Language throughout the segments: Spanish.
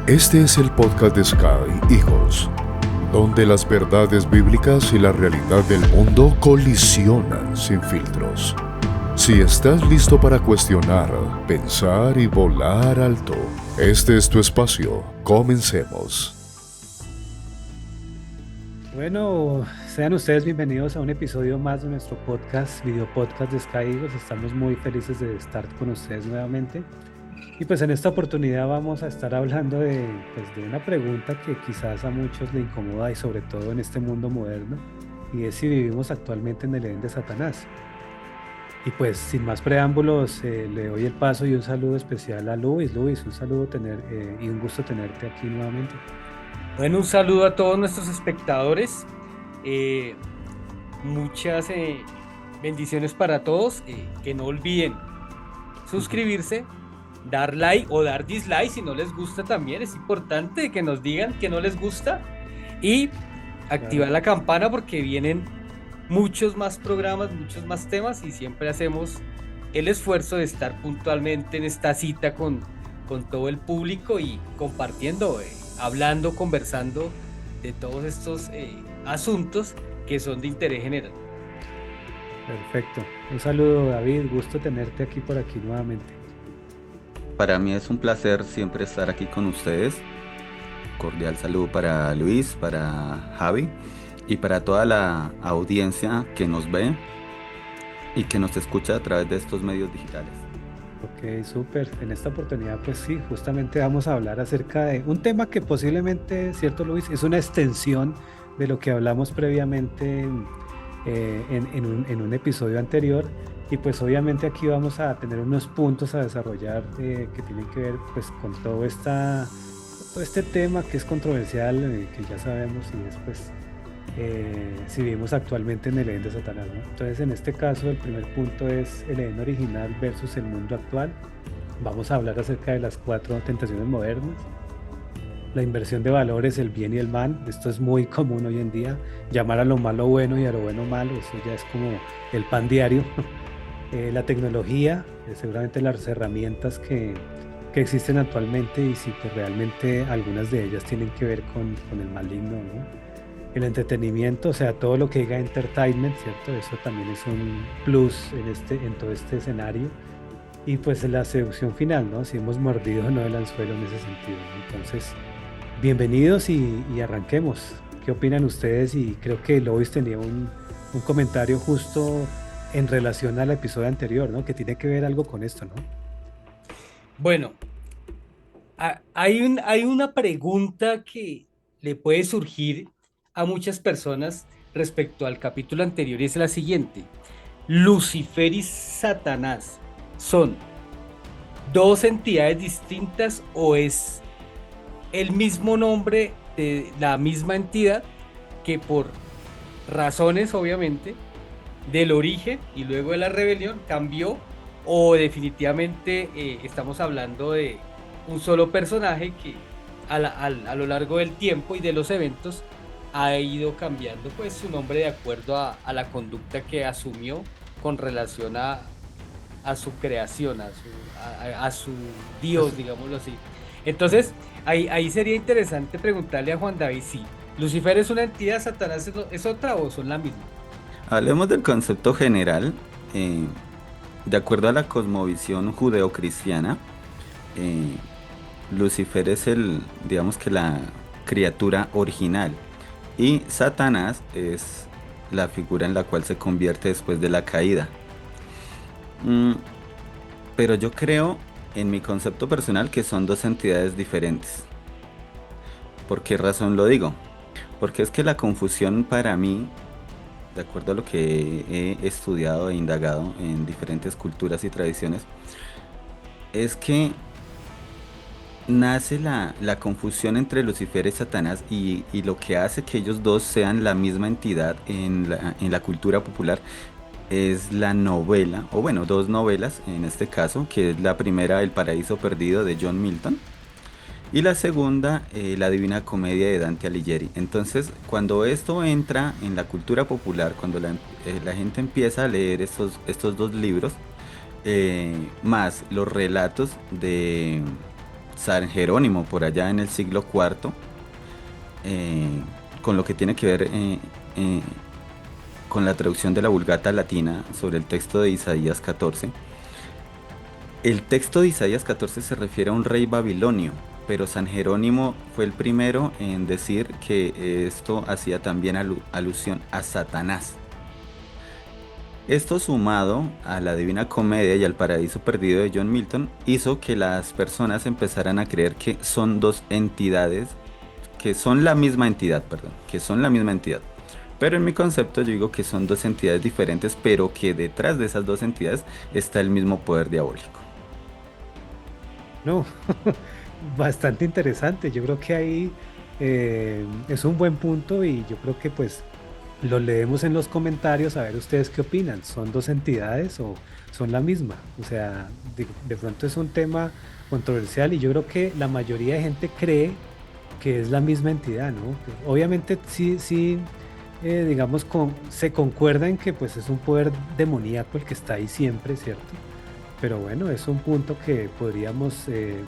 Este es el podcast de Sky Hijos, donde las verdades bíblicas y la realidad del mundo colisionan sin filtros. Si estás listo para cuestionar, pensar y volar alto, este es tu espacio. Comencemos. Bueno, sean ustedes bienvenidos a un episodio más de nuestro podcast, video podcast de Sky Eagles. Estamos muy felices de estar con ustedes nuevamente. Y pues en esta oportunidad vamos a estar hablando de una pregunta que quizás a muchos le incomoda y sobre todo en este mundo moderno, y es si vivimos actualmente en el Edén de Satanás. Y pues sin más preámbulos, le doy el paso y un saludo especial a Luis. Luis, un saludo y un gusto tenerte aquí nuevamente. Bueno, un saludo a todos nuestros espectadores. Muchas bendiciones para todos. Que no olviden suscribirse, dar like o dar dislike si no les gusta también. Es importante que nos digan que no les gusta y activar la campana porque vienen muchos más programas, muchos más temas y siempre hacemos el esfuerzo de estar puntualmente en esta cita con todo el público y compartiendo, hablando, conversando de todos estos asuntos que son de interés general. Perfecto. Un saludo, David. Gusto tenerte por aquí nuevamente. Para mí es un placer siempre estar aquí con ustedes. Cordial saludo para Luis, para Javi y para toda la audiencia que nos ve y que nos escucha a través de estos medios digitales. Ok, súper. En esta oportunidad, pues sí, justamente vamos a hablar acerca de un tema que posiblemente, ¿cierto, Luis? Es una extensión de lo que hablamos previamente en un episodio anterior. Y pues obviamente aquí vamos a tener unos puntos a desarrollar que tienen que ver pues con todo este tema que es controversial, que ya sabemos, y es pues si vivimos actualmente en el Edén de Satanás, ¿no? Entonces en este caso el primer punto es el Edén original versus el mundo actual. Vamos a hablar acerca de las 4 tentaciones modernas, la inversión de valores, el bien y el mal. Esto es muy común hoy en día, llamar a lo malo bueno y a lo bueno malo, eso ya es como el pan diario. La tecnología, seguramente las herramientas que existen actualmente y si pues realmente algunas de ellas tienen que ver con el maligno, ¿no? El entretenimiento, o sea, todo lo que diga entertainment, ¿cierto? Eso también es un plus en todo este escenario. Y pues la seducción final, ¿no? Si hemos mordido o no el anzuelo en ese sentido. Entonces, bienvenidos y arranquemos. ¿Qué opinan ustedes? Y creo que Lois tenía un comentario justo en relación al episodio anterior, ¿no? Que tiene que ver algo con esto, ¿no? Bueno, hay una pregunta que le puede surgir a muchas personas respecto al capítulo anterior y es la siguiente. ¿Lucifer y Satanás son dos entidades distintas o es el mismo nombre de la misma entidad que por razones obviamente del origen y luego de la rebelión cambió, o definitivamente estamos hablando de un solo personaje que a lo largo del tiempo y de los eventos ha ido cambiando pues su nombre de acuerdo a la conducta que asumió con relación a su creación, a su Dios, digámoslo así. Entonces, ahí sería interesante preguntarle a Juan David si Lucifer es una entidad, Satanás es otra o son la misma. Hablemos del concepto general. De acuerdo a la cosmovisión judeocristiana, Lucifer es digamos que la criatura original y Satanás es la figura en la cual se convierte después de la caída. Pero yo creo, en mi concepto personal, que son dos entidades diferentes. ¿Por qué razón lo digo? Porque es que la confusión para mí, de acuerdo a lo que he estudiado e indagado en diferentes culturas y tradiciones, es que nace la confusión entre Lucifer y Satanás y lo que hace que ellos dos sean la misma entidad en la cultura popular es la novela, o bueno, dos novelas en este caso, que es la primera, El Paraíso Perdido de John Milton, y la segunda, La Divina Comedia de Dante Alighieri. Entonces, cuando esto entra en la cultura popular, cuando la gente empieza a leer estos dos libros, más los relatos de San Jerónimo por allá en el siglo IV, con lo que tiene que ver con la traducción de la Vulgata latina sobre el texto de Isaías 14. El texto de Isaías 14 se refiere a un rey babilonio, pero San Jerónimo fue el primero en decir que esto hacía también alusión a Satanás. Esto, sumado a la Divina Comedia y al Paraíso Perdido de John Milton, hizo que las personas empezaran a creer que son dos entidades, que son la misma entidad. Pero en mi concepto yo digo que son dos entidades diferentes, pero que detrás de esas dos entidades está el mismo poder diabólico. No, bastante interesante. Yo creo que ahí es un buen punto y yo creo que pues lo leemos en los comentarios a ver ustedes qué opinan. ¿Son dos entidades o son la misma? O sea, de pronto es un tema controversial y yo creo que la mayoría de gente cree que es la misma entidad, ¿no? Pues, obviamente sí, digamos, se concuerda en que pues es un poder demoníaco el que está ahí siempre, ¿cierto? Pero bueno, es un punto que podríamos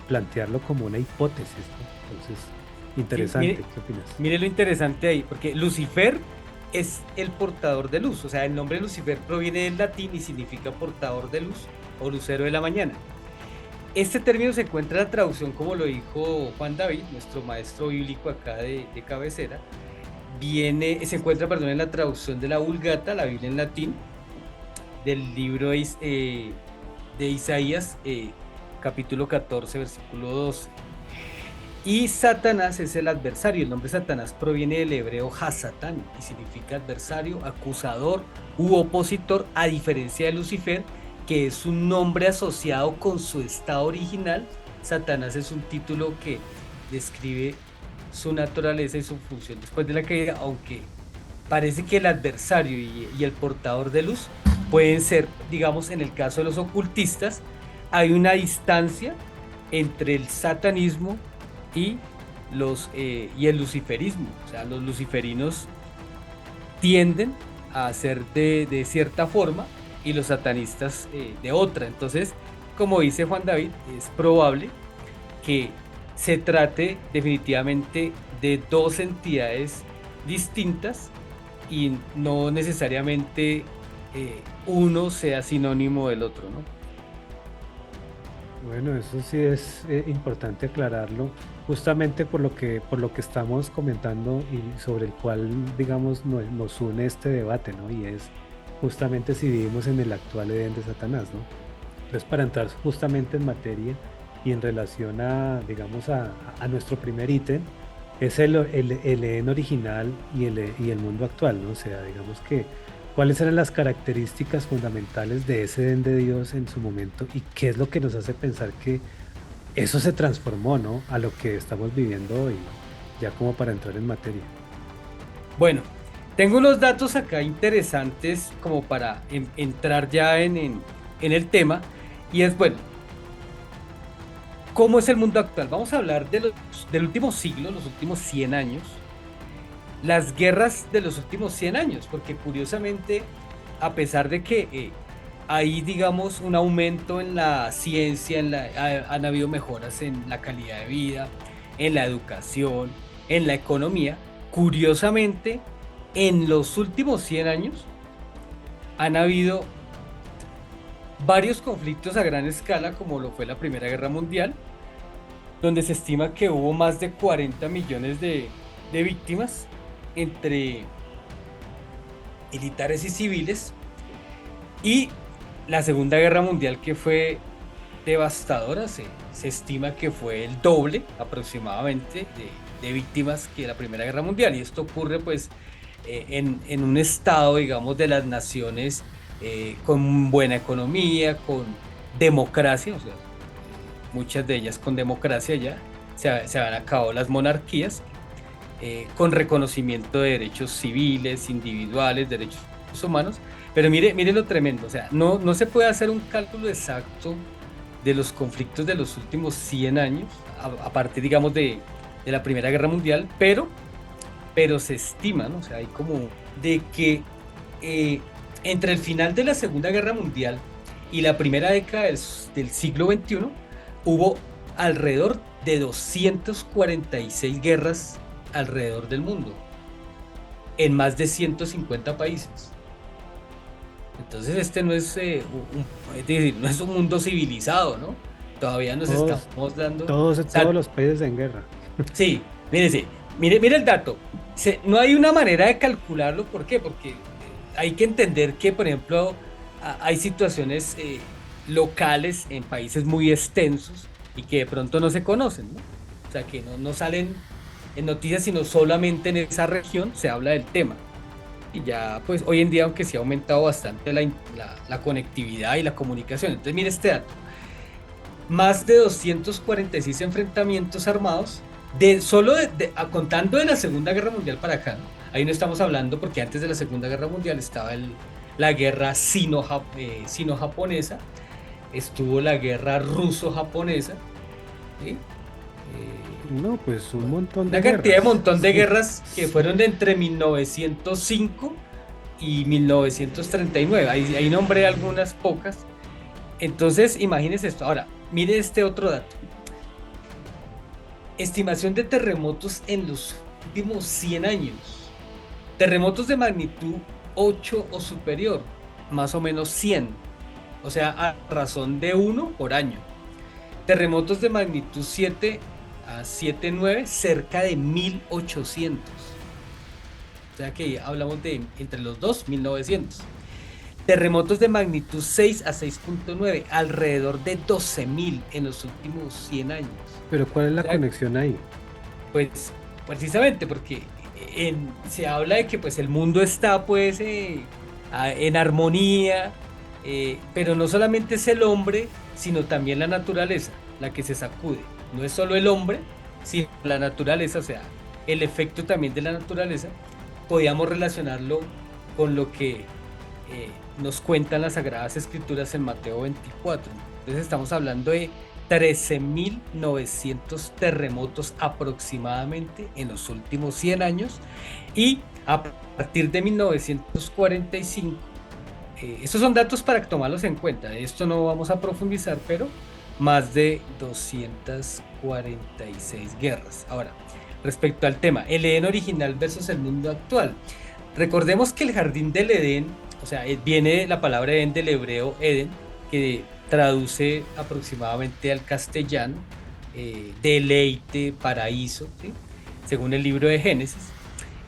plantearlo como una hipótesis, ¿no? Entonces, interesante. Mire, ¿Qué opinas? mire lo interesante ahí, porque Lucifer es el portador de luz, o sea, el nombre Lucifer proviene del latín y significa portador de luz o lucero de la mañana. Este término se encuentra en la traducción, como lo dijo Juan David, nuestro maestro bíblico acá de cabecera, se encuentra, en la traducción de la Vulgata, la Biblia en latín, del libro de Isaías, capítulo 14, versículo 12. Y Satanás es el adversario. El nombre Satanás proviene del hebreo Hasatán y significa adversario, acusador u opositor, a diferencia de Lucifer, que es un nombre asociado con su estado original. Satanás es un título que describe su naturaleza y su función después de la caída, aunque parece que el adversario y el portador de luz pueden ser, digamos, en el caso de los ocultistas, hay una distancia entre el satanismo y el luciferismo. O sea, los luciferinos tienden a ser de cierta forma y los satanistas de otra. Entonces, como dice Juan David, es probable que se trate definitivamente de dos entidades distintas y no necesariamente uno sea sinónimo del otro, ¿no? Bueno, eso sí es importante aclararlo, justamente por lo que estamos comentando y sobre el cual, digamos, nos une este debate, ¿no? Y es justamente si vivimos en el actual Edén de Satanás, ¿no? Entonces, para entrar justamente en materia y en relación a, digamos, a nuestro primer ítem, es el Edén original y el mundo actual, ¿no? O sea, digamos que ¿cuáles eran las características fundamentales de ese Edén de Dios en su momento y qué es lo que nos hace pensar que eso se transformó, ¿no? A lo que estamos viviendo hoy, ya como para entrar en materia? Bueno, tengo unos datos acá interesantes como para entrar ya en el tema, y es, bueno, ¿cómo es el mundo actual? Vamos a hablar del último siglo, los últimos 100 años, las guerras de los últimos 100 años, porque curiosamente, a pesar de que hay, digamos, un aumento en la ciencia, han habido mejoras en la calidad de vida, en la educación, en la economía, curiosamente, en los últimos 100 años han habido varios conflictos a gran escala, como lo fue la Primera Guerra Mundial, donde se estima que hubo más de 40 millones de víctimas entre militares y civiles, y la Segunda Guerra Mundial, que fue devastadora. Se estima que fue el doble aproximadamente de víctimas que la Primera Guerra Mundial, y esto ocurre pues en un estado, digamos, de las naciones con buena economía, con democracia, o sea, muchas de ellas con democracia ya, se han acabado las monarquías, con reconocimiento de derechos civiles, individuales, derechos humanos. Pero mire lo tremendo, o sea, no se puede hacer un cálculo exacto de los conflictos de los últimos 100 años, aparte, digamos, de la Primera Guerra Mundial, pero se estima, ¿no? O sea, hay como de que entre el final de la Segunda Guerra Mundial y la primera década del siglo XXI hubo alrededor de 246 guerras alrededor del mundo, en más de 150 países. Entonces este no es, es decir, no es un mundo civilizado, ¿no? Todavía nos estamos dando... Todos o sea, los países en guerra. sí, mire el dato. No hay una manera de calcularlo. ¿Por qué? Porque hay que entender que, por ejemplo, hay situaciones locales en países muy extensos y que de pronto no se conocen, ¿no? O sea, que no salen en noticias, sino solamente en esa región se habla del tema. Y ya, pues, hoy en día, aunque sí ha aumentado bastante la conectividad y la comunicación. Entonces, mire este dato. Más de 246 enfrentamientos armados, contando de la Segunda Guerra Mundial para acá, ¿no? Ahí no estamos hablando, porque antes de la Segunda Guerra Mundial estaba la guerra sino-japonesa, estuvo la guerra ruso-japonesa, ¿sí? No, pues un montón de Una cantidad de guerras. montón de guerras que fueron entre 1905 y 1939. Ahí nombré algunas pocas. Entonces, imagínense esto. Ahora, mire este otro dato. Estimación de terremotos en los últimos 100 años. Terremotos de magnitud 8 o superior, más o menos 100. O sea, a razón de 1 por año. Terremotos de magnitud 7 a 7,9, cerca de 1800. O sea que hablamos de entre los dos, 1900. Terremotos de magnitud 6 a 6,9, alrededor de 12,000 en los últimos 100 años. Pero ¿cuál es la conexión ahí? Pues precisamente porque se habla de que pues el mundo está pues en armonía, pero no solamente es el hombre, sino también la naturaleza la que se sacude. No es solo el hombre, sino la naturaleza, o sea, el efecto también de la naturaleza. Podíamos relacionarlo con lo que nos cuentan las Sagradas Escrituras en Mateo 24. Entonces estamos hablando de 13,900 terremotos aproximadamente en los últimos 100 años, y a partir de 1945, estos son datos para tomarlos en cuenta. De esto no vamos a profundizar, pero más de 246 guerras. Ahora, respecto al tema, el Edén original versus el mundo actual. Recordemos que el jardín del Edén, o sea, viene la palabra Edén del hebreo Eden, que traduce aproximadamente al castellano deleite, paraíso, ¿sí? Según el libro de Génesis.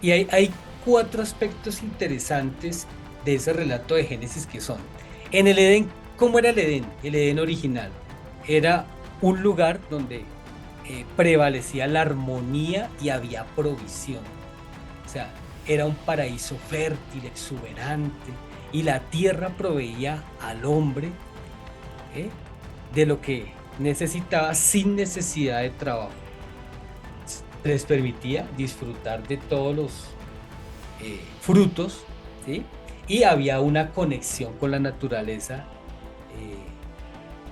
Y hay 4 aspectos interesantes de ese relato de Génesis, que son: en el Edén, ¿cómo era el Edén? El Edén original era un lugar donde prevalecía la armonía y había provisión. O sea, era un paraíso fértil, exuberante, y la tierra proveía al hombre de lo que necesitaba sin necesidad de trabajo. Les permitía disfrutar de todos los frutos, ¿sí? Y había una conexión con la naturaleza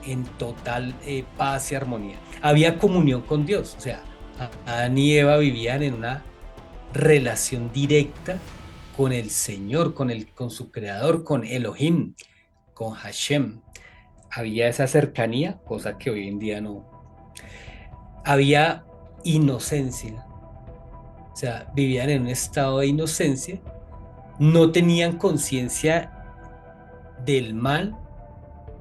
en total paz y armonía. Había comunión con Dios, o sea, Adán y Eva vivían en una relación directa con el Señor, con su creador, con Elohim, con Hashem. Había esa cercanía, cosa que hoy en día no. Había inocencia, o sea, vivían en un estado de inocencia, no tenían conciencia del mal,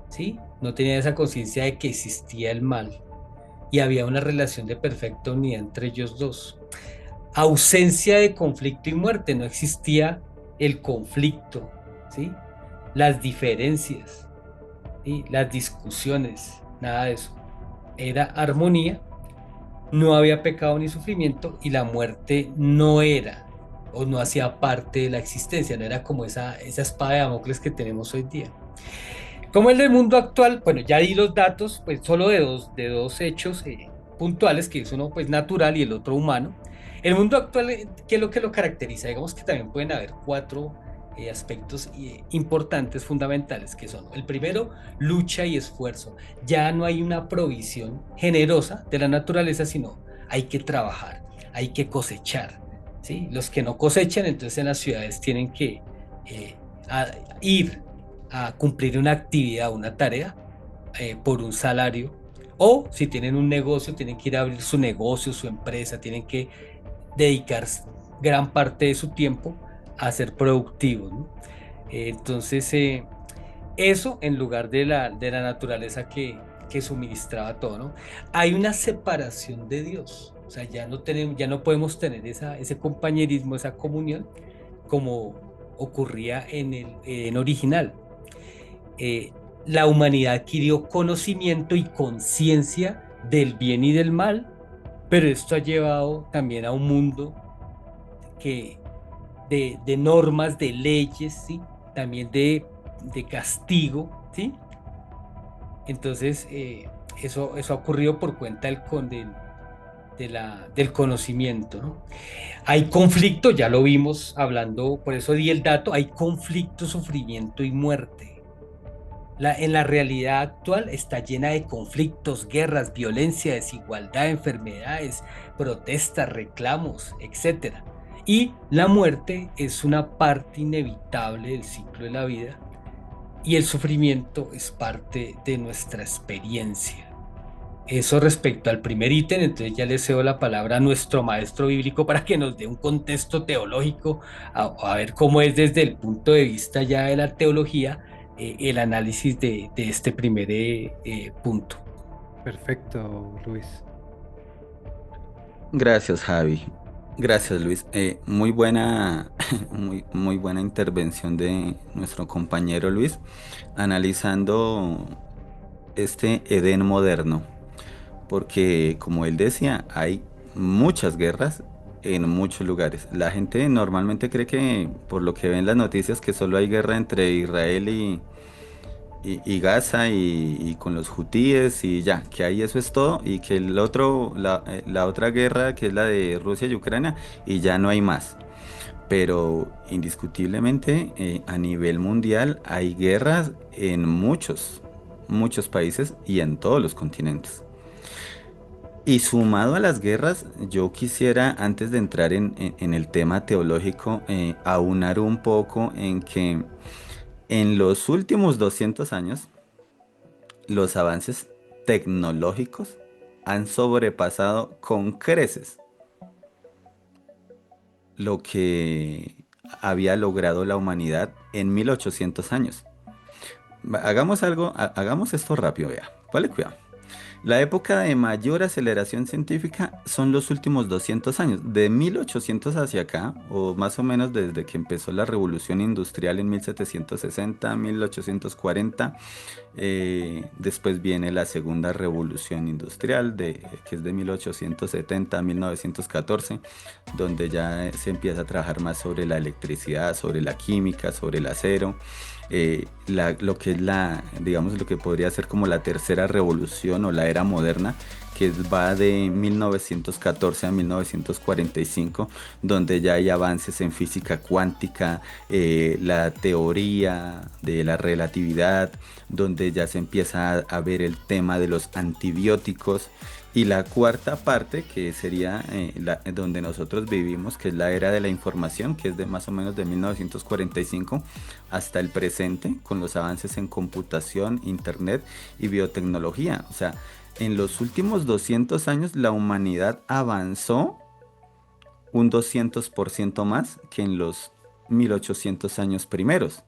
¿sí? No tenían esa conciencia de que existía el mal, y había una relación de perfecta unidad entre ellos dos. Ausencia de conflicto y muerte, no existía el conflicto, ¿sí? Las diferencias, ¿sí? Las discusiones, nada de eso. Era armonía, no había pecado ni sufrimiento, y la muerte no era o no hacía parte de la existencia, no era como esa espada de Damocles que tenemos hoy día. Como el del mundo actual, bueno, ya di los datos, pues solo de dos hechos puntuales, que es uno pues natural y el otro humano. El mundo actual, ¿qué es lo que lo caracteriza? Digamos que también pueden haber 4 aspectos importantes, fundamentales, que son: el primero, lucha y esfuerzo. Ya no hay una provisión generosa de la naturaleza, sino hay que trabajar, hay que cosechar, ¿sí? Los que no cosechan, entonces en las ciudades tienen que ir a cumplir una actividad, una tarea, por un salario, O si tienen un negocio, tienen que ir a abrir su negocio, su empresa, tienen que dedicar gran parte de su tiempo a ser productivos, ¿no? Entonces, eso en lugar de la naturaleza que suministraba todo, ¿no? Hay una separación de Dios, o sea, ya no tenemos, ya no podemos tener ese compañerismo, esa comunión como ocurría en original. Eh, la humanidad adquirió conocimiento y conciencia del bien y del mal, pero esto ha llevado también a un mundo que de normas, de leyes, ¿sí? También de castigo, ¿sí? Entonces, eso ha ocurrido por cuenta del conocimiento, ¿no? Hay conflicto, ya lo vimos hablando, por eso di el dato, hay conflicto, sufrimiento y muerte. En la realidad actual está llena de conflictos, guerras, violencia, desigualdad, enfermedades, protestas, reclamos, etcétera. Y la muerte es una parte inevitable del ciclo de la vida y el sufrimiento es parte de nuestra experiencia. Eso respecto al primer ítem, entonces ya le cedo la palabra a nuestro maestro bíblico para que nos dé un contexto teológico, a ver cómo es desde el punto de vista ya de la teología el análisis de este primer punto. Perfecto, Luis. Gracias, Javi. Gracias, Luis. Muy buena, muy buena intervención de nuestro compañero Luis, analizando este Edén moderno, porque como él decía, hay muchas guerras en muchos lugares. La gente normalmente cree que, por lo que ven las noticias, que solo hay guerra entre Israel y Gaza y con los hutíes y ya, que ahí eso es todo y que la otra guerra que es la de Rusia y Ucrania y ya no hay más. Pero indiscutiblemente a nivel mundial hay guerras en muchos países y en todos los continentes. Y sumado a las guerras, yo quisiera, antes de entrar en el tema teológico, aunar un poco en que en los últimos 200 años, los avances tecnológicos han sobrepasado con creces lo que había logrado la humanidad en 1800 años. Hagamos algo, hagamos esto rápido, vea. Vale, cuidado. La época de mayor aceleración científica son los últimos 200 años, de 1800 hacia acá, o más o menos desde que empezó la revolución industrial en 1760, 1840. Después viene la segunda revolución industrial, que es de 1870 a 1914, donde ya se empieza a trabajar más sobre la electricidad, sobre la química, sobre el acero. Lo que es digamos, lo que podría ser como la tercera revolución o la era moderna, que va de 1914 a 1945, donde ya hay avances en física cuántica, la teoría de la relatividad, donde ya se empieza a ver el tema de los antibióticos. Y la cuarta parte, que sería donde nosotros vivimos, que es la era de la información, que es de más o menos de 1945 hasta el presente, con los avances en computación, internet y biotecnología. O sea, en los últimos 200 años la humanidad avanzó un 200% más que en los 1800 años primeros.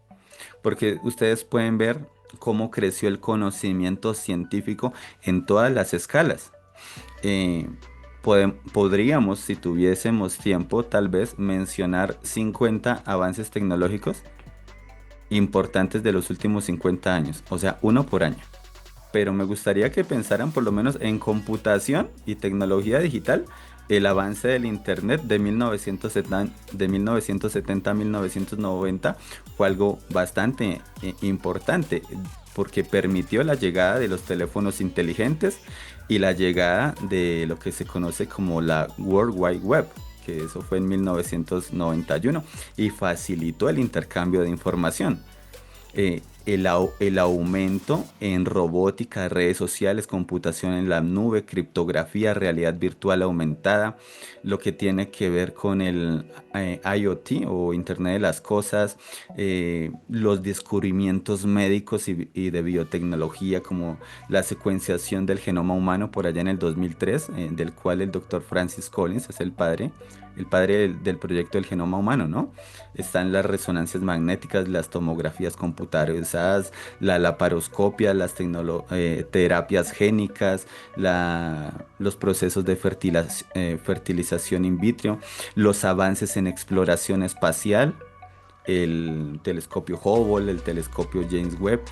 Porque ustedes pueden ver cómo creció el conocimiento científico en todas las escalas. Podríamos, si tuviésemos tiempo, tal vez mencionar 50 avances tecnológicos importantes de los últimos 50 años, o sea, uno por año. Pero me gustaría que pensaran por lo menos en computación y tecnología digital, el avance del Internet de 1970 a 1990 fue algo bastante importante, porque permitió la llegada de los teléfonos inteligentes y la llegada de lo que se conoce como la World Wide Web, que eso fue en 1991, y facilitó el intercambio de información. el aumento en robótica, redes sociales, computación en la nube, criptografía, realidad virtual aumentada, lo que tiene que ver con el IoT o Internet de las Cosas, los descubrimientos médicos y de biotecnología como la secuenciación del genoma humano por allá en el 2003, del cual el doctor Francis Collins es el padre del proyecto del genoma humano, ¿no? Están las resonancias magnéticas, las tomografías computarizadas, la laparoscopia, las terapias génicas, los procesos de fertilización in vitro, los avances en exploración espacial, el telescopio Hubble, el telescopio James Webb,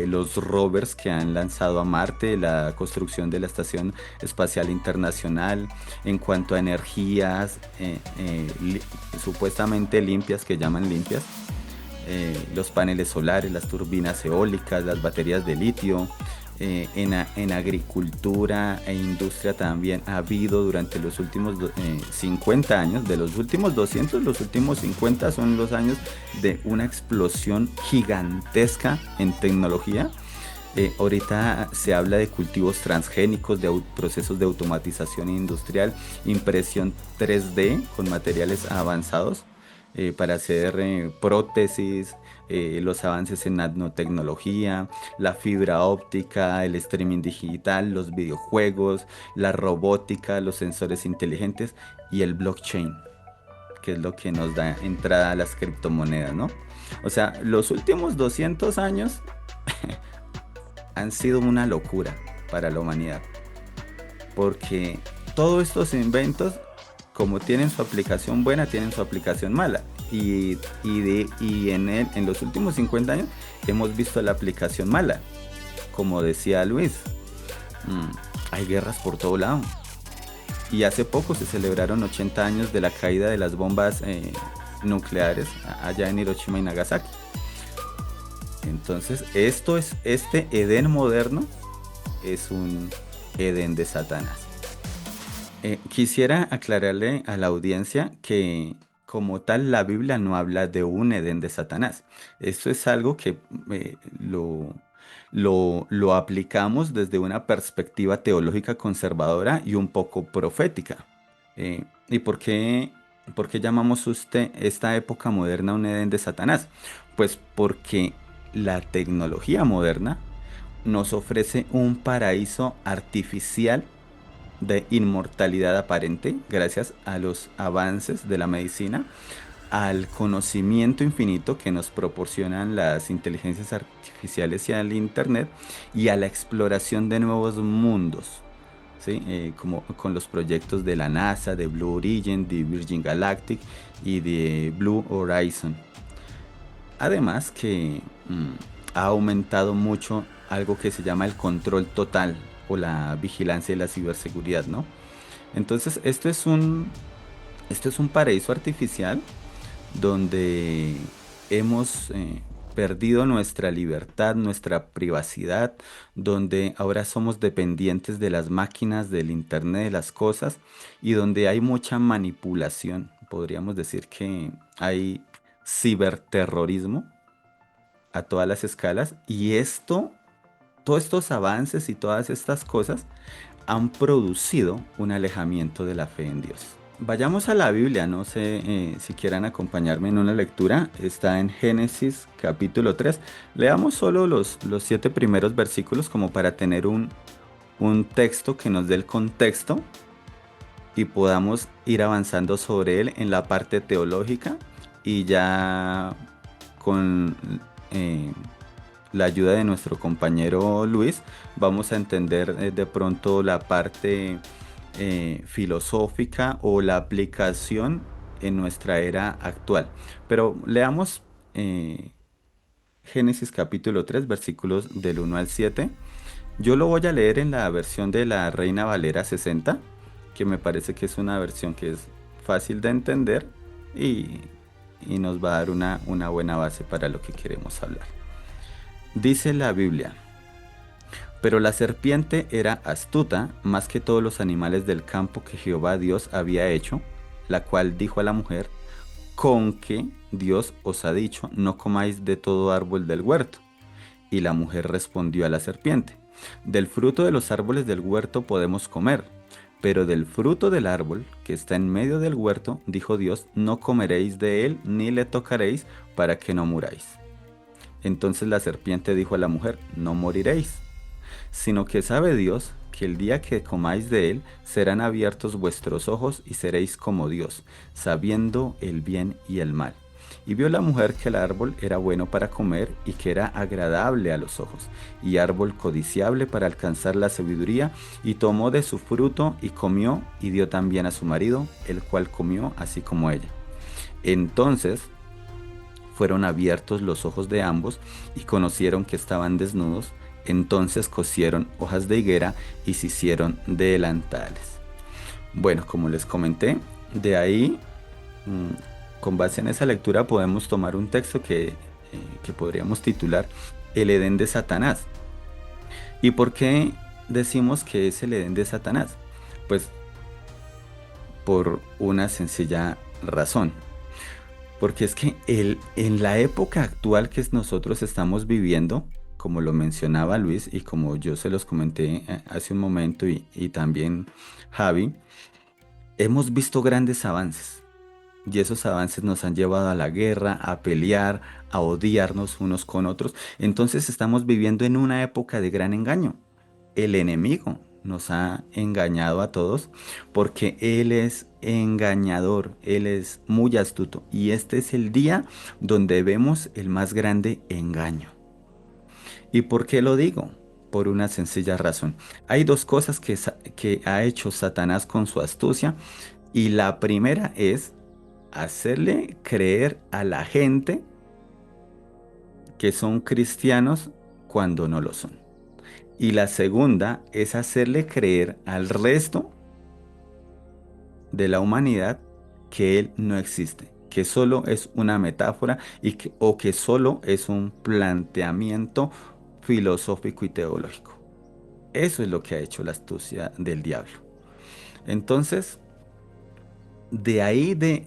los rovers que han lanzado a Marte, la construcción de la Estación Espacial Internacional, en cuanto a energías supuestamente limpias, que llaman limpias, los paneles solares, las turbinas eólicas, las baterías de litio. En agricultura e industria también ha habido durante los últimos 50 años, de los últimos 200, los últimos 50 son los años de una explosión gigantesca en tecnología. Ahorita se habla de cultivos transgénicos, de procesos de automatización industrial, impresión 3D con materiales avanzados para hacer prótesis, los avances en nanotecnología, la fibra óptica, el streaming digital, los videojuegos, la robótica, los sensores inteligentes y el blockchain, que es lo que nos da entrada a las criptomonedas, ¿no? O sea, los últimos 200 años han sido una locura para la humanidad, porque todos estos inventos, como tienen su aplicación buena, tienen su aplicación mala. Y en los últimos 50 años hemos visto la aplicación mala. Como decía Luis, hay guerras por todo lado. Y hace poco se celebraron 80 años de la caída de las bombas nucleares allá en Hiroshima y Nagasaki. Entonces, este Edén moderno es un Edén de Satanás. Quisiera aclararle a la audiencia que como tal la Biblia no habla de un Edén de Satanás. Esto es algo que lo aplicamos desde una perspectiva teológica conservadora y un poco profética. ¿Y por qué llamamos esta época moderna un Edén de Satanás? Pues porque la tecnología moderna nos ofrece un paraíso artificial de inmortalidad aparente gracias a los avances de la medicina, al conocimiento infinito que nos proporcionan las inteligencias artificiales y al internet, y a la exploración de nuevos mundos, ¿sí? Como con los proyectos de la NASA, de Blue Origin, de Virgin Galactic y de Blue Horizon. Además que ha aumentado mucho algo que se llama el control total o la vigilancia y la ciberseguridad, ¿no? Entonces, esto es un paraíso artificial donde hemos perdido nuestra libertad, nuestra privacidad, donde ahora somos dependientes de las máquinas, del Internet de las cosas, y donde hay mucha manipulación. Podríamos decir que hay ciberterrorismo a todas las escalas, y todos estos avances y todas estas cosas han producido un alejamiento de la fe en Dios. Vayamos a la Biblia, no sé si quieran acompañarme en una lectura. Está en Génesis capítulo 3. Leamos solo los 7 primeros versículos como para tener un texto que nos dé el contexto y podamos ir avanzando sobre él en la parte teológica, y ya con la ayuda de nuestro compañero Luis vamos a entender de pronto la parte filosófica o la aplicación en nuestra era actual. Pero leamos Génesis capítulo 3 versículos del 1 al 7. Yo lo voy a leer en la versión de la Reina Valera 60, que me parece que es una versión que es fácil de entender y nos va a dar una buena base para lo que queremos hablar. Dice la Biblia: pero la serpiente era astuta más que todos los animales del campo que Jehová Dios había hecho, la cual dijo a la mujer: con que Dios os ha dicho, no comáis de todo árbol del huerto. Y la mujer respondió a la serpiente: del fruto de los árboles del huerto podemos comer, pero del fruto del árbol que está en medio del huerto, dijo Dios, no comeréis de él ni le tocaréis, para que no muráis. Entonces la serpiente dijo a la mujer: no moriréis, sino que sabe Dios que el día que comáis de él serán abiertos vuestros ojos y seréis como Dios, sabiendo el bien y el mal. Y vio la mujer que el árbol era bueno para comer y que era agradable a los ojos, y árbol codiciable para alcanzar la sabiduría, y tomó de su fruto y comió, y dio también a su marido, el cual comió así como ella. Entonces fueron abiertos los ojos de ambos y conocieron que estaban desnudos. Entonces cosieron hojas de higuera y se hicieron delantales. Bueno, como les comenté, de ahí, con base en esa lectura, podemos tomar un texto que podríamos titular El Edén de Satanás. ¿Y por qué decimos que es el Edén de Satanás? Pues por una sencilla razón. Porque es que en la época actual que nosotros estamos viviendo, como lo mencionaba Luis y como yo se los comenté hace un momento y también Javi, hemos visto grandes avances. Y esos avances nos han llevado a la guerra, a pelear, a odiarnos unos con otros. Entonces estamos viviendo en una época de gran engaño. El enemigo nos ha engañado a todos porque él es engañador, él es muy astuto. Y este es el día donde vemos el más grande engaño. ¿Y por qué lo digo? Por una sencilla razón. Hay dos cosas que ha hecho Satanás con su astucia. Y la primera es hacerle creer a la gente que son cristianos cuando no lo son. Y la segunda es hacerle creer al resto de la humanidad que Él no existe, que solo es una metáfora o que solo es un planteamiento filosófico y teológico. Eso es lo que ha hecho la astucia del diablo. Entonces, de ahí de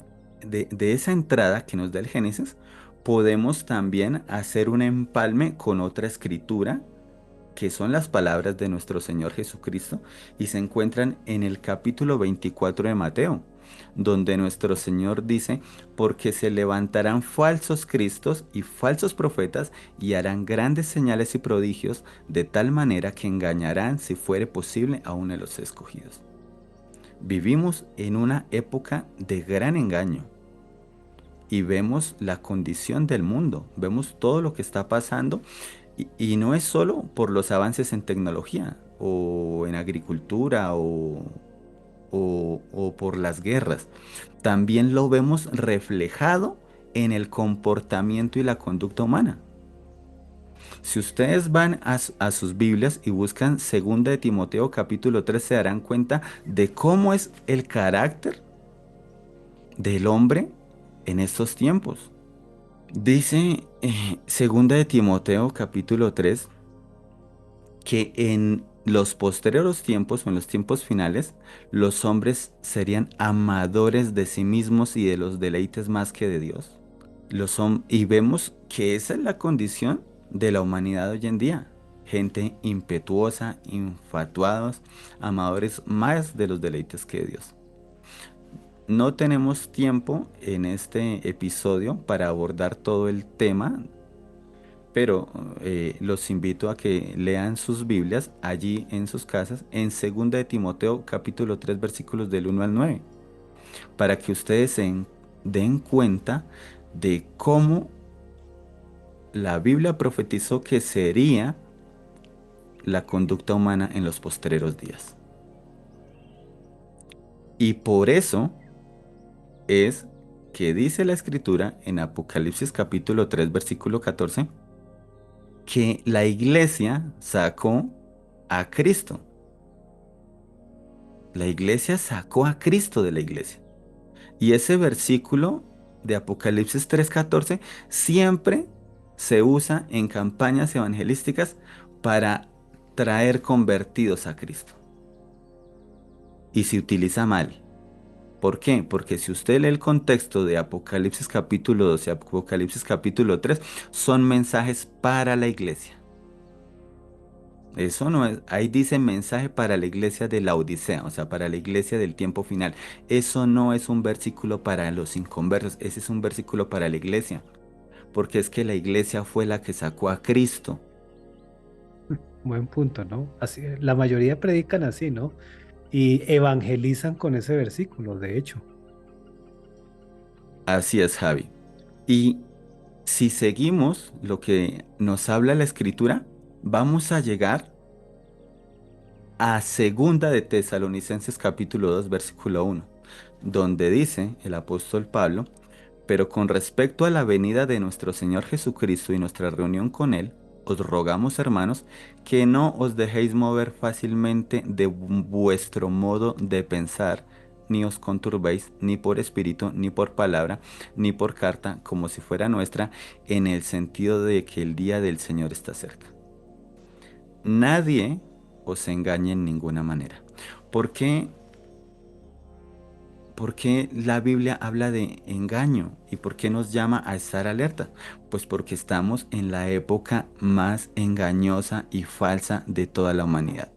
esa entrada que nos da el Génesis, podemos también hacer un empalme con otra escritura, que son las palabras de nuestro Señor Jesucristo, y se encuentran en el capítulo 24 de Mateo, donde nuestro Señor dice: porque se levantarán falsos cristos y falsos profetas, y harán grandes señales y prodigios, de tal manera que engañarán, si fuere posible, aún a los escogidos. Vivimos en una época de gran engaño y vemos la condición del mundo, vemos todo lo que está pasando y no es solo por los avances en tecnología o en agricultura o por las guerras, también lo vemos reflejado en el comportamiento y la conducta humana. Si ustedes van a sus Biblias y buscan 2 de Timoteo capítulo 3, se darán cuenta de cómo es el carácter del hombre en estos tiempos. Dice 2 de Timoteo capítulo 3 que en los posteriores tiempos o en los tiempos finales, los hombres serían amadores de sí mismos y de los deleites más que de Dios. Y vemos que esa es la condición de la humanidad hoy en día. Gente impetuosa, infatuados, amadores más de los deleites que de Dios. No tenemos tiempo en este episodio para abordar todo el tema, pero los invito a que lean sus Biblias allí en sus casas, en 2 de Timoteo capítulo 3 versículos del 1 al 9, para que ustedes se den cuenta de cómo la Biblia profetizó que sería la conducta humana en los postreros días. Y por eso es que dice la Escritura en Apocalipsis capítulo 3 versículo 14 que la iglesia sacó a Cristo. La iglesia sacó a Cristo de la iglesia. Y ese versículo de Apocalipsis 3:14 siempre se usa en campañas evangelísticas para traer convertidos a Cristo. Y se utiliza mal. ¿Por qué? Porque si usted lee el contexto de Apocalipsis capítulo 2 y Apocalipsis capítulo 3, son mensajes para la iglesia. Eso no es, ahí dice mensaje para la iglesia de la Odisea, o sea, para la iglesia del tiempo final. Eso no es un versículo para los inconversos, ese es un versículo para la iglesia, porque es que la iglesia fue la que sacó a Cristo. Buen punto, ¿no? Así, la mayoría predican así, ¿no? Y evangelizan con ese versículo, de hecho. Así es, Javi. Y si seguimos lo que nos habla la escritura, vamos a llegar a Segunda de Tesalonicenses capítulo 2 versículo 1, donde dice el apóstol Pablo: pero con respecto a la venida de nuestro Señor Jesucristo y nuestra reunión con Él, os rogamos, hermanos, que no os dejéis mover fácilmente de vuestro modo de pensar, ni os conturbéis ni por espíritu, ni por palabra, ni por carta, como si fuera nuestra, en el sentido de que el día del Señor está cerca. Nadie os engañe en ninguna manera. ¿Por qué? ¿Por qué la Biblia habla de engaño? ¿Y por qué nos llama a estar alerta? Pues porque estamos en la época más engañosa y falsa de toda la humanidad.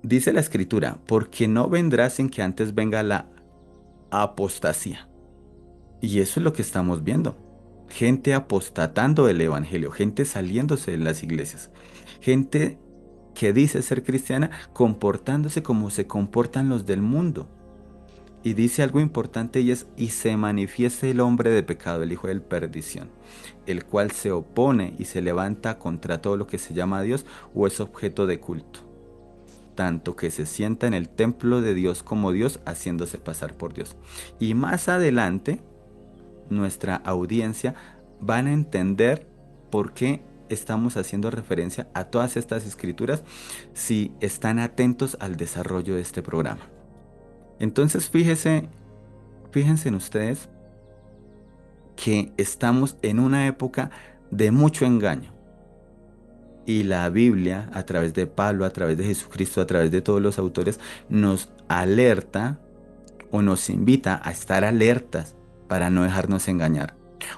Dice la escritura: porque no vendrá sin que antes venga la apostasía. Y eso es lo que estamos viendo. Gente apostatando del evangelio, gente saliéndose de las iglesias, gente que dice ser cristiana comportándose como se comportan los del mundo. Y dice algo importante, y es: y se manifiesta el hombre de pecado, el hijo de perdición, el cual se opone y se levanta contra todo lo que se llama Dios o es objeto de culto, tanto que se sienta en el templo de Dios como Dios, haciéndose pasar por Dios. Y más adelante, nuestra audiencia van a entender por qué estamos haciendo referencia a todas estas escrituras si están atentos al desarrollo de este programa. Entonces, fíjense en ustedes que estamos en una época de mucho engaño. Y la Biblia, a través de Pablo, a través de Jesucristo, a través de todos los autores, nos alerta o nos invita a estar alertas para no dejarnos engañar.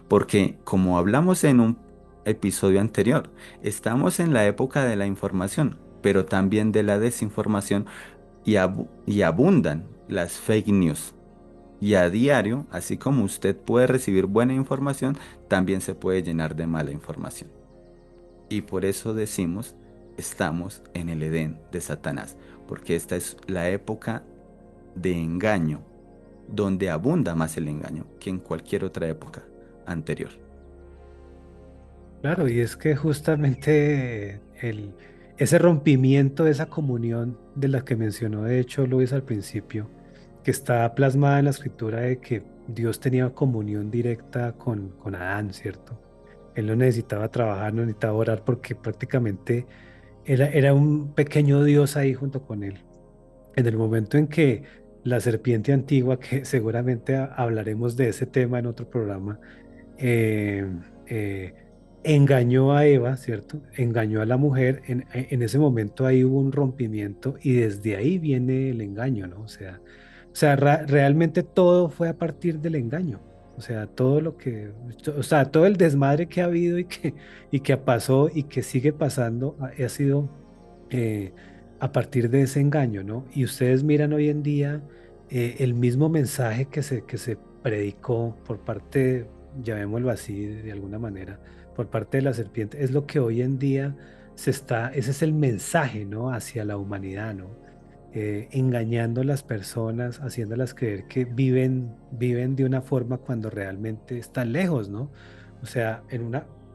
Porque, como hablamos en un episodio anterior, estamos en la época de la información, pero también de la desinformación, y abundan las fake news. Y a diario, así como usted puede recibir buena información, también se puede llenar de mala información. Y por eso decimos: estamos en el Edén de Satanás, porque esta es la época de engaño, donde abunda más el engaño que en cualquier otra época anterior. Claro, y es que justamente ese rompimiento de esa comunión de la que mencionó de hecho Luis al principio, que está plasmada en la escritura de que Dios tenía comunión directa con Adán, ¿cierto? Él no necesitaba trabajar, no necesitaba orar porque prácticamente era un pequeño Dios ahí junto con él. En el momento en que la serpiente antigua, que seguramente hablaremos de ese tema en otro programa, eh, eh, engañó a Eva, ¿cierto? Engañó a la mujer. En ese momento ahí hubo un rompimiento y desde ahí viene el engaño, ¿no? O sea, realmente todo fue a partir del engaño. O sea, todo lo que, o sea, todo el desmadre que ha habido y que pasó y que sigue pasando ha sido eh, a partir de ese engaño, ¿no? Y ustedes miran hoy en día el mismo mensaje que se predicó por parte, llamémoslo así de alguna manera, por parte de la serpiente, es lo que hoy en día ese es el mensaje, ¿no? Hacia la humanidad, ¿no? Engañando a las personas, haciéndolas creer que viven de una forma cuando realmente están lejos, ¿no? O sea,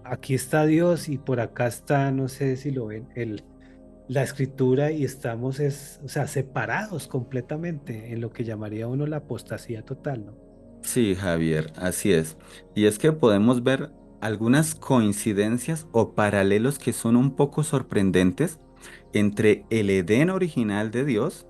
aquí está Dios y por acá está, no sé si lo ven, la escritura y estamos, o sea, separados completamente en lo que llamaría uno la apostasía total, ¿no? Sí, Javier, así es. Y es que podemos ver algunas coincidencias o paralelos que son un poco sorprendentes entre el Edén original de Dios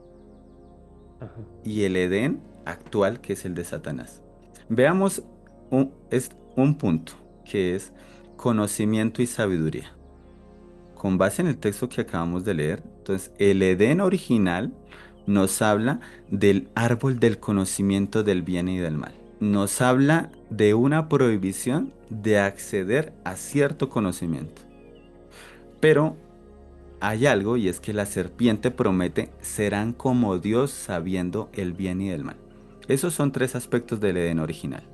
Ajá. y el Edén actual, que es el de Satanás. Veamos un punto, que es conocimiento y sabiduría. Con base en el texto que acabamos de leer, entonces el Edén original nos habla del árbol del conocimiento del bien y del mal. Nos habla de una prohibición de acceder a cierto conocimiento. Pero hay algo y es que la serpiente promete serán como Dios sabiendo el bien y el mal. Esos son tres aspectos del Edén original,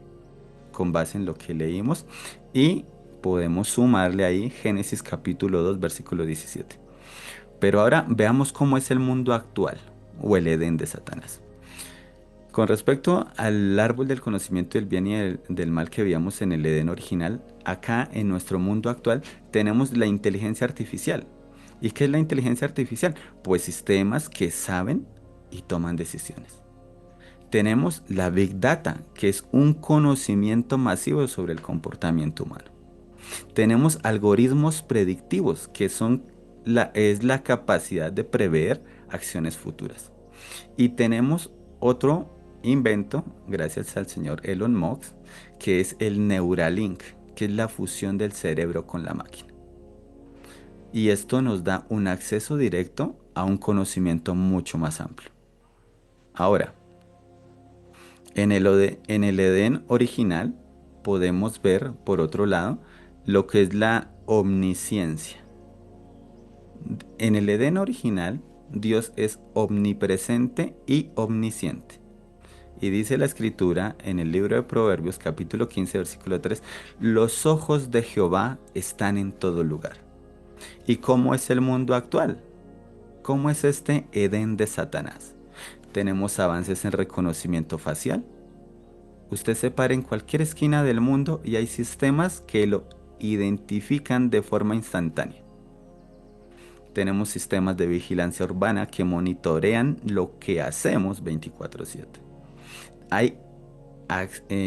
con base en lo que leímos, y podemos sumarle ahí Génesis capítulo 2 versículo 17. Pero ahora veamos cómo es el mundo actual o el Edén de Satanás. Con respecto al árbol del conocimiento del bien y del mal que veíamos en el Edén original, acá en nuestro mundo actual tenemos la inteligencia artificial. ¿Y qué es la inteligencia artificial? Pues sistemas que saben y toman decisiones. Tenemos la Big Data, que es un conocimiento masivo sobre el comportamiento humano. Tenemos algoritmos predictivos, que es la capacidad de prever acciones futuras. Y tenemos otro invento, gracias al señor Elon Musk, que es el Neuralink, que es la fusión del cerebro con la máquina. Y esto nos da un acceso directo a un conocimiento mucho más amplio. Ahora, en el Edén original podemos ver, por otro lado, lo que es la omnisciencia. En el Edén original, Dios es omnipresente y omnisciente. Y dice la escritura en el libro de Proverbios capítulo 15 versículo 3, los ojos de Jehová están en todo lugar. ¿Y cómo es el mundo actual? ¿Cómo es este Edén de Satanás? Tenemos avances en reconocimiento facial. Usted se para en cualquier esquina del mundo y hay sistemas que lo identifican de forma instantánea. Tenemos sistemas de vigilancia urbana que monitorean lo que hacemos 24/7. Hay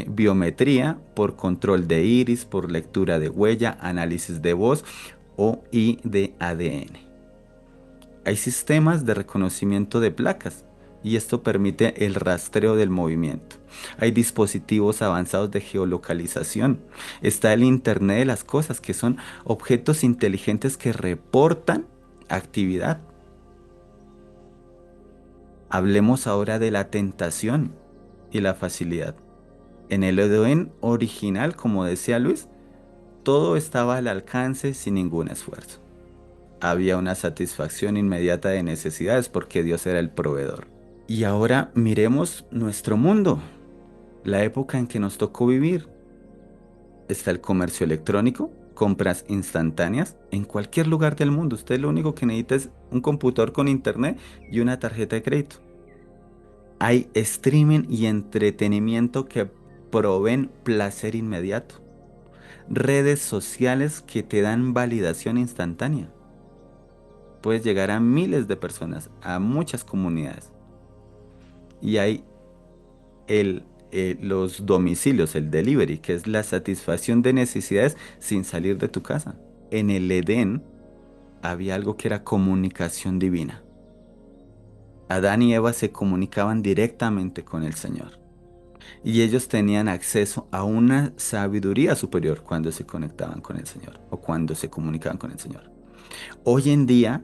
biometría por control de iris, por lectura de huella, análisis de voz y de ADN. Hay sistemas de reconocimiento de placas y esto permite el rastreo del movimiento. Hay dispositivos avanzados de geolocalización. Está el Internet de las cosas, que son objetos inteligentes que reportan actividad. Hablemos ahora de la tentación y la facilidad. En el Edén original, como decía Luis, todo estaba al alcance sin ningún esfuerzo. Había una satisfacción inmediata de necesidades porque Dios era el proveedor. Y ahora miremos nuestro mundo, la época en que nos tocó vivir. Está el comercio electrónico, compras instantáneas en cualquier lugar del mundo. Usted lo único que necesita es un computador con internet y una tarjeta de crédito. Hay streaming y entretenimiento que proveen placer inmediato. Redes sociales que te dan validación instantánea. Puedes llegar a miles de personas, a muchas comunidades. Y hay los domicilios, el delivery, que es la satisfacción de necesidades sin salir de tu casa. En el Edén había algo que era comunicación divina. Adán y Eva se comunicaban directamente con el Señor. Y ellos tenían acceso a una sabiduría superior cuando se conectaban con el Señor o cuando se comunicaban con el Señor. Hoy en día,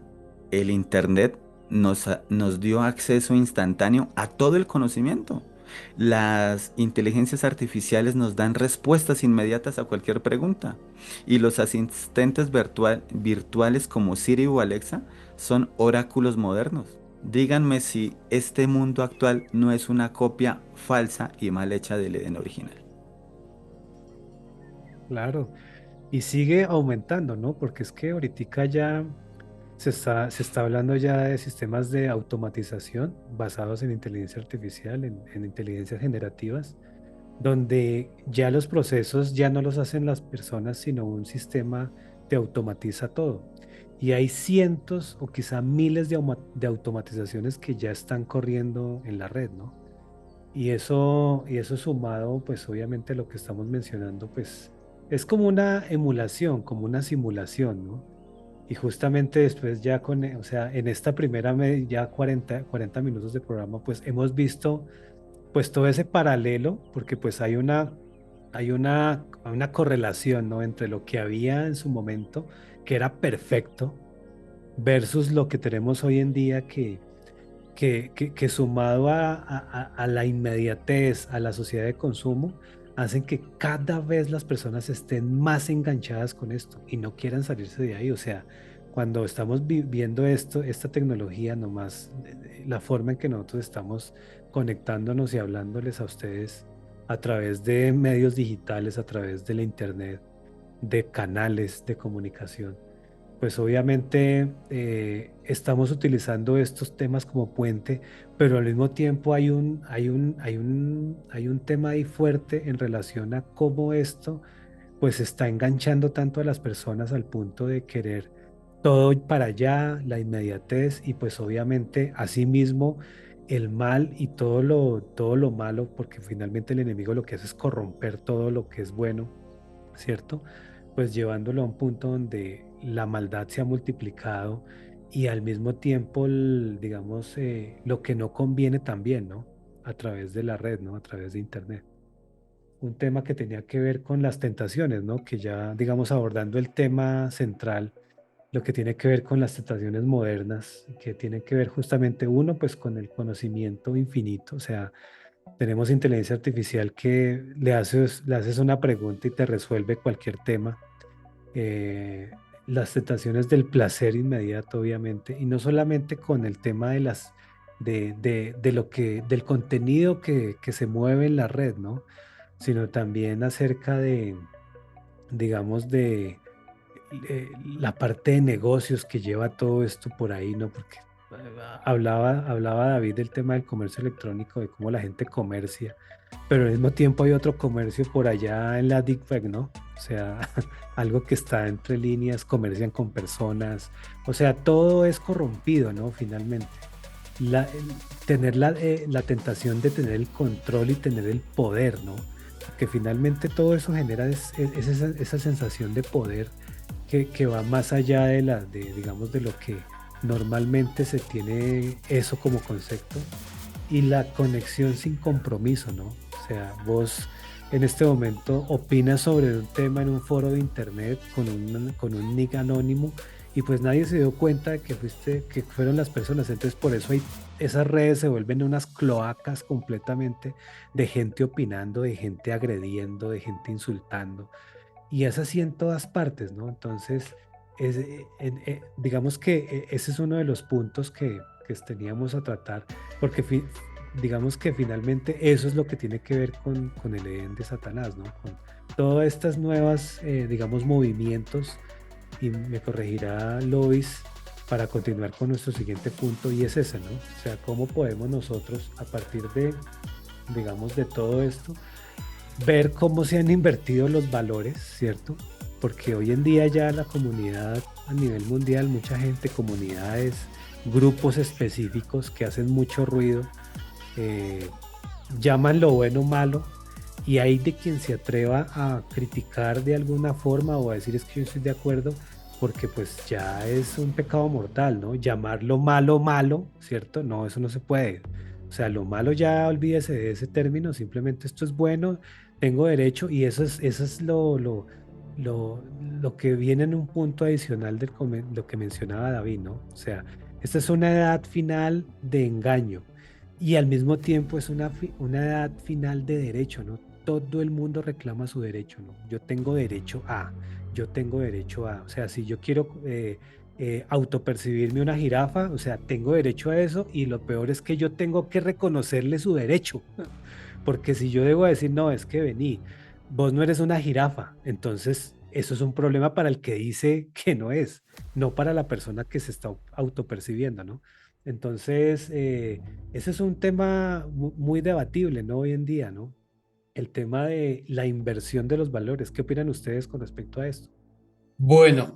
el Internet nos dio acceso instantáneo a todo el conocimiento. Las inteligencias artificiales nos dan respuestas inmediatas a cualquier pregunta. Y los asistentes virtuales como Siri o Alexa son oráculos modernos. Díganme si este mundo actual no es una copia falsa y mal hecha del Edén original. Claro, y sigue aumentando, ¿no? Porque es que ahorita ya se está hablando ya de sistemas de automatización basados en inteligencia artificial, en inteligencias generativas, donde ya los procesos ya no los hacen las personas, sino un sistema te automatiza todo. Y hay cientos o quizá miles de automatizaciones que ya están corriendo en la red, ¿no? Y eso sumado, pues obviamente lo que estamos mencionando, pues es como una emulación, como una simulación, ¿no? Y justamente después ya o sea, en esta primera ya 40 minutos de programa, pues hemos visto pues todo ese paralelo, porque pues hay una correlación, ¿no? Entre lo que había en su momento, que era perfecto, versus lo que tenemos hoy en día que sumado a la inmediatez, a la sociedad de consumo, hacen que cada vez las personas estén más enganchadas con esto y no quieran salirse de ahí. O sea, cuando estamos viendo esto, esta tecnología, nomás la forma en que nosotros estamos conectándonos y hablándoles a ustedes a través de medios digitales, a través de la internet, de canales de comunicación, pues obviamente estamos utilizando estos temas como puente, pero al mismo tiempo hay un tema ahí fuerte en relación a cómo esto pues está enganchando tanto a las personas al punto de querer todo para allá, la inmediatez y pues obviamente asimismo el mal y todo lo malo, porque finalmente el enemigo lo que hace es corromper todo lo que es bueno, ¿cierto? Pues llevándolo a un punto donde la maldad se ha multiplicado y al mismo tiempo, digamos, lo que no conviene también, ¿no? A través de la red, ¿no? A través de Internet. Un tema que tenía que ver con las tentaciones, ¿no? Que ya, digamos, abordando el tema central, lo que tiene que ver con las tentaciones modernas, que tiene que ver justamente uno, pues con el conocimiento infinito, o sea, tenemos inteligencia artificial que le haces una pregunta y te resuelve cualquier tema. Las tentaciones del placer inmediato, obviamente, y no solamente con el tema de de lo del contenido que se mueve en la red, ¿no? Sino también acerca digamos, la parte de negocios que lleva todo esto por ahí, ¿no? Porque hablaba David del tema del comercio electrónico, de cómo la gente comercia, pero al mismo tiempo hay otro comercio por allá en la Deep Web, ¿no? O sea, algo que está entre líneas, comercian con personas, o sea, todo es corrompido, ¿no? Finalmente. Tener la tentación de tener el control y tener el poder, ¿no? Que finalmente todo eso genera esa sensación de poder que va más allá digamos, de lo que normalmente se tiene eso como concepto y la conexión sin compromiso, ¿no? O sea, vos en este momento opinas sobre un tema en un foro de internet con un nick anónimo y pues nadie se dio cuenta de que fueron las personas. Entonces por eso esas redes se vuelven unas cloacas completamente de gente opinando, de gente agrediendo, de gente insultando. Y es así en todas partes, ¿no? Entonces, digamos que ese es uno de los puntos que teníamos a tratar, porque digamos que finalmente eso es lo que tiene que ver con el Edén de Satanás, ¿no? Con todas estas nuevas, digamos, movimientos, y me corregirá Lois para continuar con nuestro siguiente punto, y es ese, ¿no? O sea, cómo podemos nosotros, a partir digamos, de todo esto, ver cómo se han invertido los valores, ¿cierto? Porque hoy en día ya la comunidad a nivel mundial, mucha gente, comunidades, grupos específicos que hacen mucho ruido, eh, llaman lo bueno malo y hay de quien se atreva a criticar de alguna forma o a decir es que yo estoy de acuerdo porque pues ya es un pecado mortal, ¿no? Llamar lo malo malo, ¿cierto? No, eso no se puede. O sea, lo malo ya olvídese de ese término, simplemente esto es bueno, tengo derecho y eso es lo que viene en un punto adicional lo que mencionaba David, ¿no? O sea, esta es una edad final de engaño y al mismo tiempo es una edad final de derecho, ¿no? Todo el mundo reclama su derecho, ¿no? Yo tengo derecho a, o sea, si yo quiero autopercibirme una jirafa, o sea, tengo derecho a eso y lo peor es que yo tengo que reconocerle su derecho, porque si yo debo decir, no, es que vení, vos no eres una jirafa, entonces eso es un problema para el que dice que no es, no para la persona que se está autopercibiendo, ¿no? Entonces, ese es un tema muy debatible, ¿no? Hoy en día, ¿no? El tema de la inversión de los valores. ¿Qué opinan ustedes con respecto a esto? Bueno,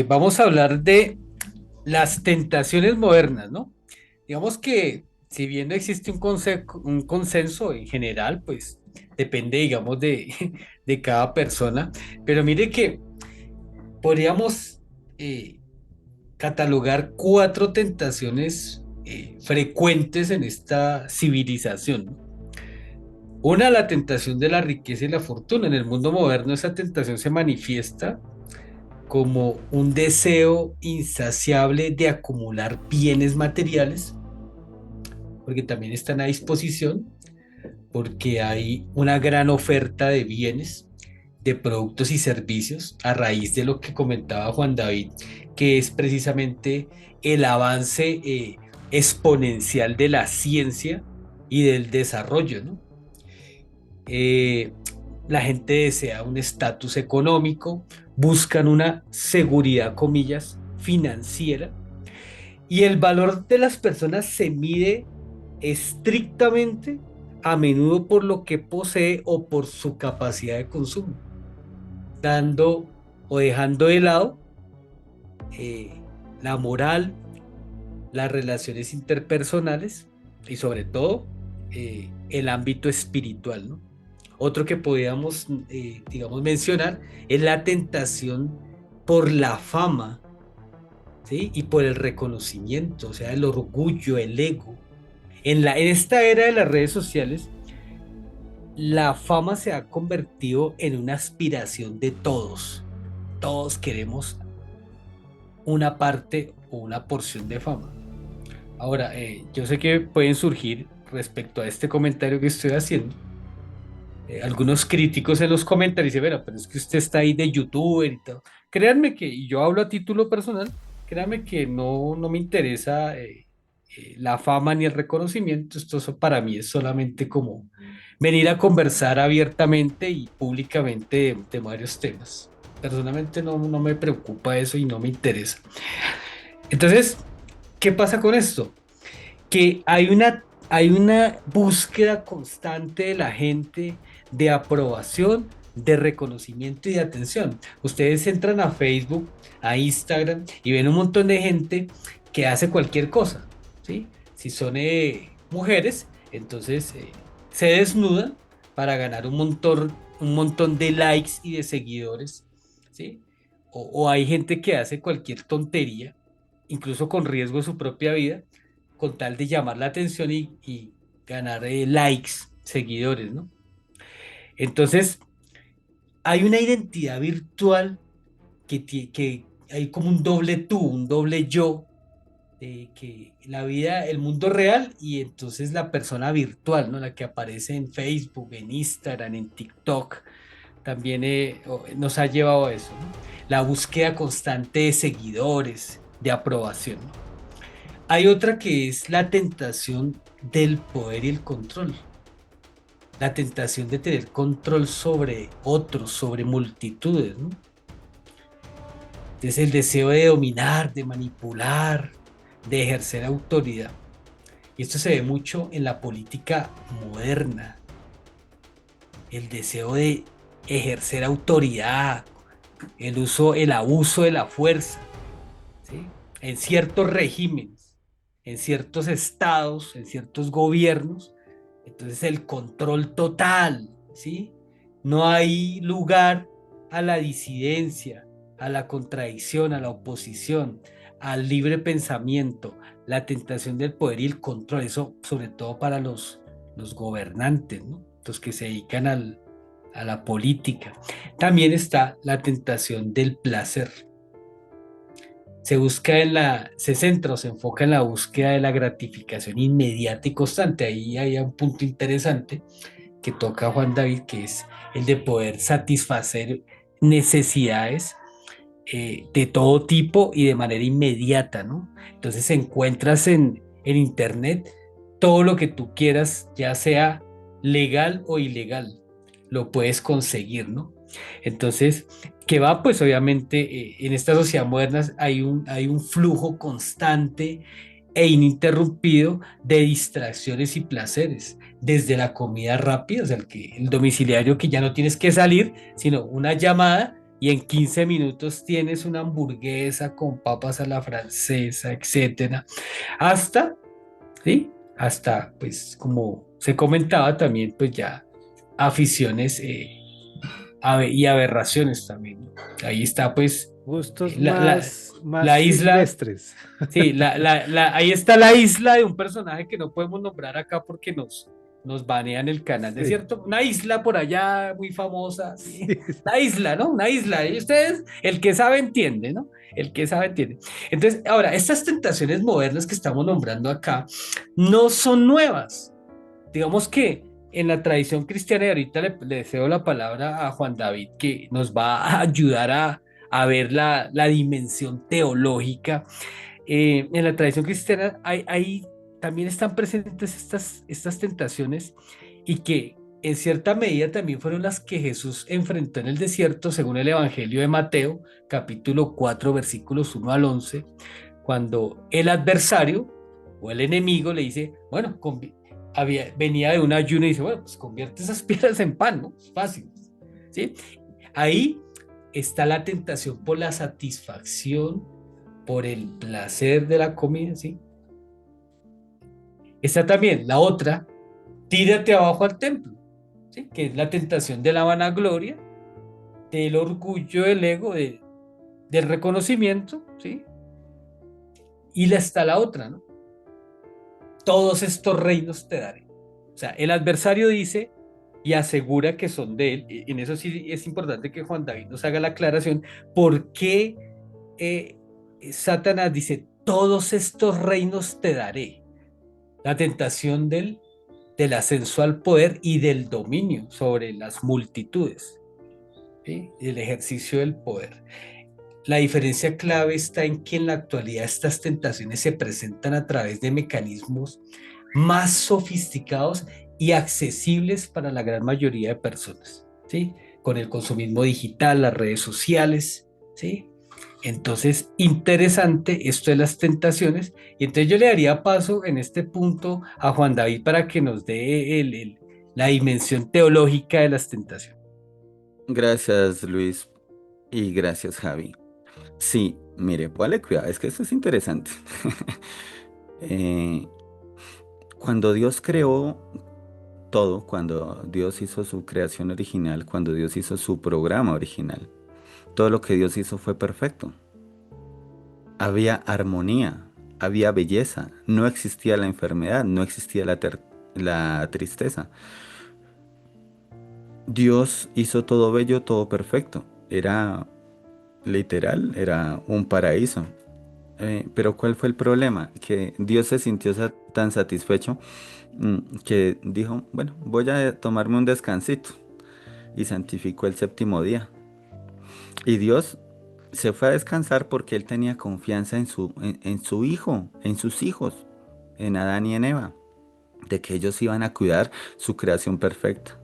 vamos a hablar de las tentaciones modernas, ¿no? Digamos que si bien no existe un consenso en general, pues depende, digamos, de cada persona, pero mire que podríamos catalogar cuatro tentaciones frecuentes en esta civilización, ¿no? Una, la tentación de la riqueza y la fortuna. En el mundo moderno esa tentación se manifiesta como un deseo insaciable de acumular bienes materiales, porque también están a disposición, porque hay una gran oferta de bienes de productos y servicios a raíz de lo que comentaba Juan David, que es precisamente el avance exponencial de la ciencia y del desarrollo, ¿no? Eh, la gente desea un estatus económico, buscan una seguridad, comillas, financiera, y el valor de las personas se mide estrictamente a menudo por lo que posee o por su capacidad de consumo, dando o dejando de lado eh, la moral, las relaciones interpersonales y sobre todo el ámbito espiritual, ¿no? Otro que podríamos, digamos, mencionar es la tentación por la fama, ¿sí? Y por el reconocimiento, o sea, el orgullo, el ego. En esta era de las redes sociales, la fama se ha convertido en una aspiración de todos. Todos queremos una parte o una porción de fama. Ahora, yo sé que pueden surgir respecto a este comentario que estoy haciendo, algunos críticos en los comentarios dicen, bueno, pero es que usted está ahí de youtuber y todo. Créanme que, y yo hablo a título personal, créanme que no me interesa la fama ni el reconocimiento. Para mí es solamente como venir a conversar abiertamente y públicamente de varios temas. Personalmente no me preocupa eso y no me interesa. Entonces, ¿qué pasa con esto? Que hay una búsqueda constante de la gente de aprobación, de reconocimiento y de atención. Ustedes entran a Facebook, a Instagram y ven un montón de gente que hace cualquier cosa, ¿sí? Si son mujeres, entonces se desnudan para ganar un montón de likes y de seguidores, ¿sí? O hay gente que hace cualquier tontería, incluso con riesgo de su propia vida, con tal de llamar la atención y ganar likes, seguidores, ¿no? Entonces, hay una identidad virtual que hay como un doble tú, un doble yo, que la vida, el mundo real y entonces la persona virtual, ¿no? La que aparece en Facebook, en Instagram, en TikTok, también nos ha llevado a eso, ¿no? La búsqueda constante de seguidores, de aprobación, ¿no? Hay otra que es la tentación del poder y el control. La tentación de tener control sobre otros, sobre multitudes, ¿no? Es el deseo de dominar, de manipular, de ejercer autoridad. Y esto se ve mucho en la política moderna. El deseo de ejercer autoridad, el abuso de la fuerza, ¿sí? En ciertos regímenes, en ciertos estados, en ciertos gobiernos. Entonces el control total, ¿sí? No hay lugar a la disidencia, a la contradicción, a la oposición, al libre pensamiento, la tentación del poder y el control. Eso sobre todo para los gobernantes, ¿no? Los que se dedican a la política. También está la tentación del placer. Se centra o se enfoca en la búsqueda de la gratificación inmediata y constante. Ahí hay un punto interesante que toca Juan David, que es el de poder satisfacer necesidades de todo tipo y de manera inmediata, ¿no? Entonces encuentras en Internet todo lo que tú quieras, ya sea legal o ilegal, lo puedes conseguir, ¿no? Entonces, ¿qué va? Pues obviamente en esta sociedad moderna hay un flujo constante e ininterrumpido de distracciones y placeres, desde la comida rápida, o sea, el domiciliario que ya no tienes que salir, sino una llamada y en 15 minutos tienes una hamburguesa con papas a la francesa, etcétera, hasta, ¿sí? Hasta, pues, como se comentaba también, pues ya aficiones y aberraciones también, ¿no? Ahí está, pues, Gustos la, la, más la isla, silvestres. sí, ahí está la isla de un personaje que no podemos nombrar acá porque nos banean el canal, ¿de Sí, cierto? Una isla por allá muy famosa, ¿sí? sí. La isla, ¿no? Una isla, y ustedes, el que sabe entiende, ¿no? El que sabe entiende. Entonces, ahora, estas tentaciones modernas que estamos nombrando acá no son nuevas. Digamos que en la tradición cristiana, y ahorita le cedo la palabra a Juan David, que nos va a ayudar a ver la dimensión teológica. En la tradición cristiana también están presentes estas tentaciones y que en cierta medida también fueron las que Jesús enfrentó en el desierto, según el Evangelio de Mateo, capítulo 4, versículos 1 al 11, cuando el adversario o el enemigo le dice, bueno, venía de un ayuno y dice, bueno, pues convierte esas piedras en pan, ¿no? Es fácil, ¿sí? Ahí está la tentación por la satisfacción, por el placer de la comida, ¿sí? Está también la otra, tírate abajo al templo, ¿sí? Que es la tentación de la vanagloria, del orgullo, del ego, del reconocimiento, ¿sí? Y está la otra, ¿no? Todos estos reinos te daré. O sea, el adversario dice y asegura que son de él. En eso sí es importante que Juan David nos haga la aclaración. ¿Por qué Satanás dice, todos estos reinos te daré? La tentación del ascenso al poder y del dominio sobre las multitudes, ¿sí? El ejercicio del poder. La diferencia clave está en que en la actualidad estas tentaciones se presentan a través de mecanismos más sofisticados y accesibles para la gran mayoría de personas, ¿sí? Con el consumismo digital, las redes sociales, ¿sí? Entonces, interesante esto de las tentaciones. Y entonces yo le daría paso en este punto a Juan David para que nos dé la dimensión teológica de las tentaciones. Gracias, Luis, y gracias, Javi. Sí, mire, vale, cuidado, es que esto es interesante. Eh, Cuando Dios creó todo, cuando Dios hizo su creación original, cuando Dios hizo su programa original, todo lo que Dios hizo fue perfecto. Había armonía, había belleza, no existía la enfermedad, no existía la tristeza. Dios hizo todo bello, todo perfecto. Era literal, era un paraíso. Pero ¿cuál fue el problema? Que Dios se sintió tan satisfecho que dijo, bueno, voy a tomarme un descansito. Y santificó el séptimo día. Y Dios se fue a descansar porque él tenía confianza en su hijo, en sus hijos, en Adán y en Eva, de que ellos iban a cuidar su creación perfecta.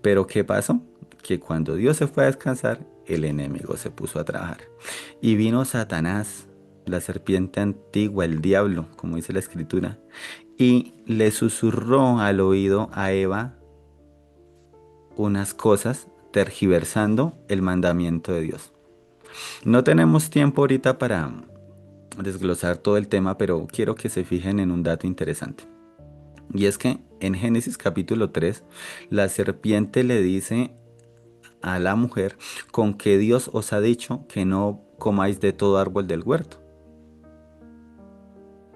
Pero ¿qué pasó? Que cuando Dios se fue a descansar, el enemigo se puso a trabajar. Y vino Satanás, la serpiente antigua, el diablo, como dice la escritura, y le susurró al oído a Eva unas cosas, tergiversando el mandamiento de Dios. No tenemos tiempo ahorita para desglosar todo el tema, pero quiero que se fijen en un dato interesante. Y es que en Génesis capítulo 3, la serpiente le dice a la mujer, con que Dios os ha dicho que no comáis de todo árbol del huerto.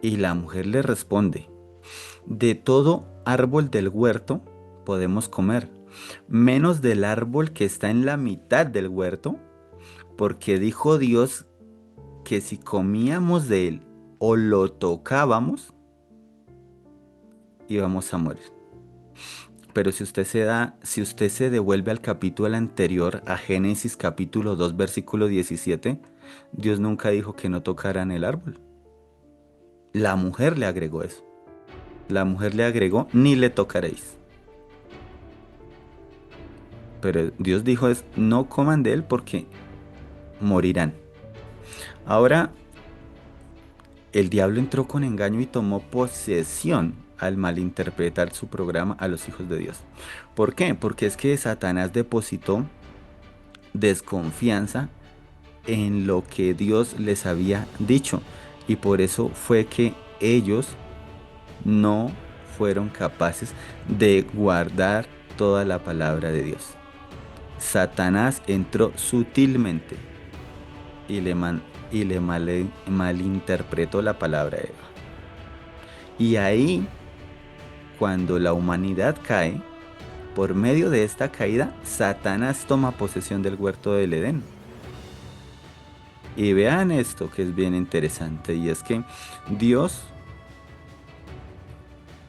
Y la mujer le responde, de todo árbol del huerto podemos comer, menos del árbol que está en la mitad del huerto, porque dijo Dios que si comíamos de él o lo tocábamos, íbamos a morir. Pero si usted se devuelve al capítulo anterior, a Génesis capítulo 2, versículo 17, Dios nunca dijo que no tocaran el árbol. La mujer le agregó eso. La mujer le agregó, ni le tocaréis. Pero Dios dijo no coman de él porque morirán. Ahora, el diablo entró con engaño y tomó posesión al malinterpretar su programa a los hijos de Dios. ¿Por qué? Porque es que Satanás depositó desconfianza en lo que Dios les había dicho. Y por eso fue que ellos no fueron capaces de guardar toda la palabra de Dios. Satanás entró sutilmente y le malinterpretó la palabra de Eva. Y ahí, cuando la humanidad cae, por medio de esta caída, Satanás toma posesión del huerto del Edén. Y vean esto que es bien interesante, y es que Dios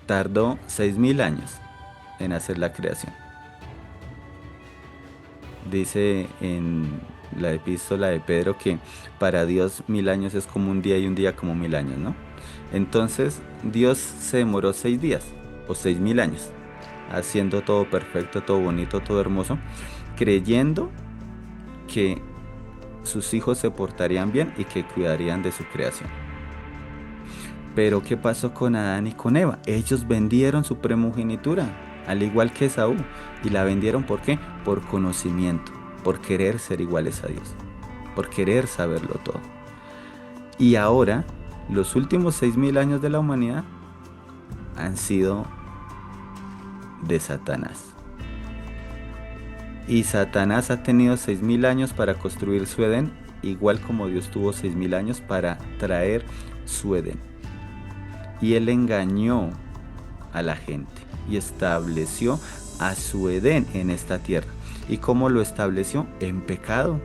tardó 6.000 años en hacer la creación. Dice en la epístola de Pedro que para Dios 1000 años es como un día y un día como 1000 años, ¿no? Entonces Dios se demoró 6 días o 6000 años haciendo todo perfecto, todo bonito, todo hermoso, creyendo que sus hijos se portarían bien y que cuidarían de su creación. Pero ¿qué pasó con Adán y con Eva? Ellos vendieron su primogenitura, al igual que Esaú, y la vendieron ¿por qué? Por conocimiento, por querer ser iguales a Dios, por querer saberlo todo. Y ahora, los últimos 6000 años de la humanidad han sido de Satanás. Y Satanás ha tenido 6000 años para construir su Edén, igual como Dios tuvo 6000 años para traer su Edén. Y él engañó a la gente y estableció a su Edén en esta tierra. ¿Y cómo lo estableció? En pecado.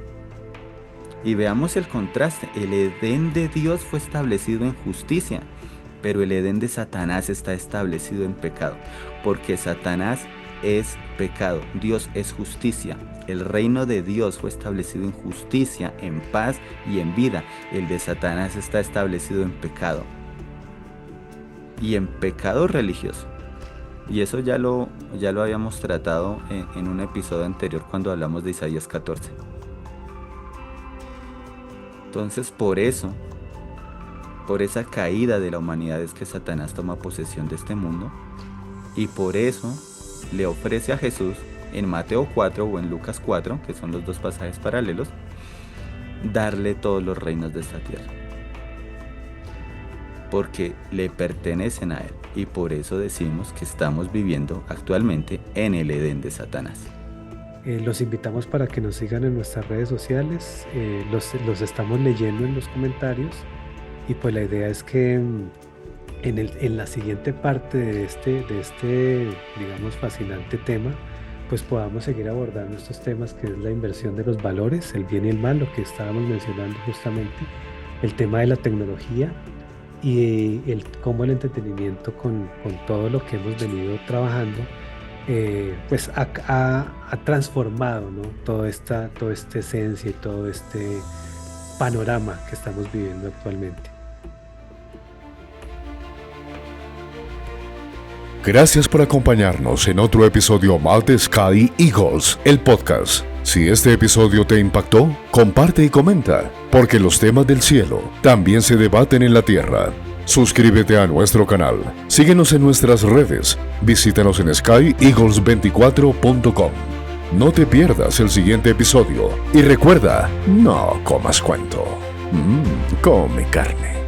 Y veamos el contraste. El Edén de Dios fue establecido en justicia, pero el Edén de Satanás está establecido en pecado, porque Satanás es pecado, Dios es justicia. El reino de Dios fue establecido en justicia, en paz y en vida. El de Satanás está establecido en pecado, y en pecado religioso. Y eso ya lo habíamos tratado en un episodio anterior cuando hablamos de Isaías 14. Entonces por esa caída de la humanidad es que Satanás toma posesión de este mundo, y por eso le ofrece a Jesús en Mateo 4 o en Lucas 4, que son los dos pasajes paralelos, darle todos los reinos de esta tierra, porque le pertenecen a él. Y por eso decimos que estamos viviendo actualmente en el Edén de Satanás. Los invitamos para que nos sigan en nuestras redes sociales, los estamos leyendo en los comentarios, y pues la idea es que en la siguiente parte de este digamos fascinante tema, pues podamos seguir abordando estos temas, que es la inversión de los valores, el bien y el mal, lo que estábamos mencionando justamente, el tema de la tecnología y cómo el entretenimiento con todo lo que hemos venido trabajando pues ha transformado, ¿no? toda esta esencia y todo este panorama que estamos viviendo actualmente. Gracias por acompañarnos en otro episodio más de Sky Eagles, el podcast. Si este episodio te impactó, comparte y comenta, porque los temas del cielo también se debaten en la tierra. Suscríbete a nuestro canal, síguenos en nuestras redes, visítanos en skyeagles24.com. No te pierdas el siguiente episodio y recuerda, no comas cuento, come carne.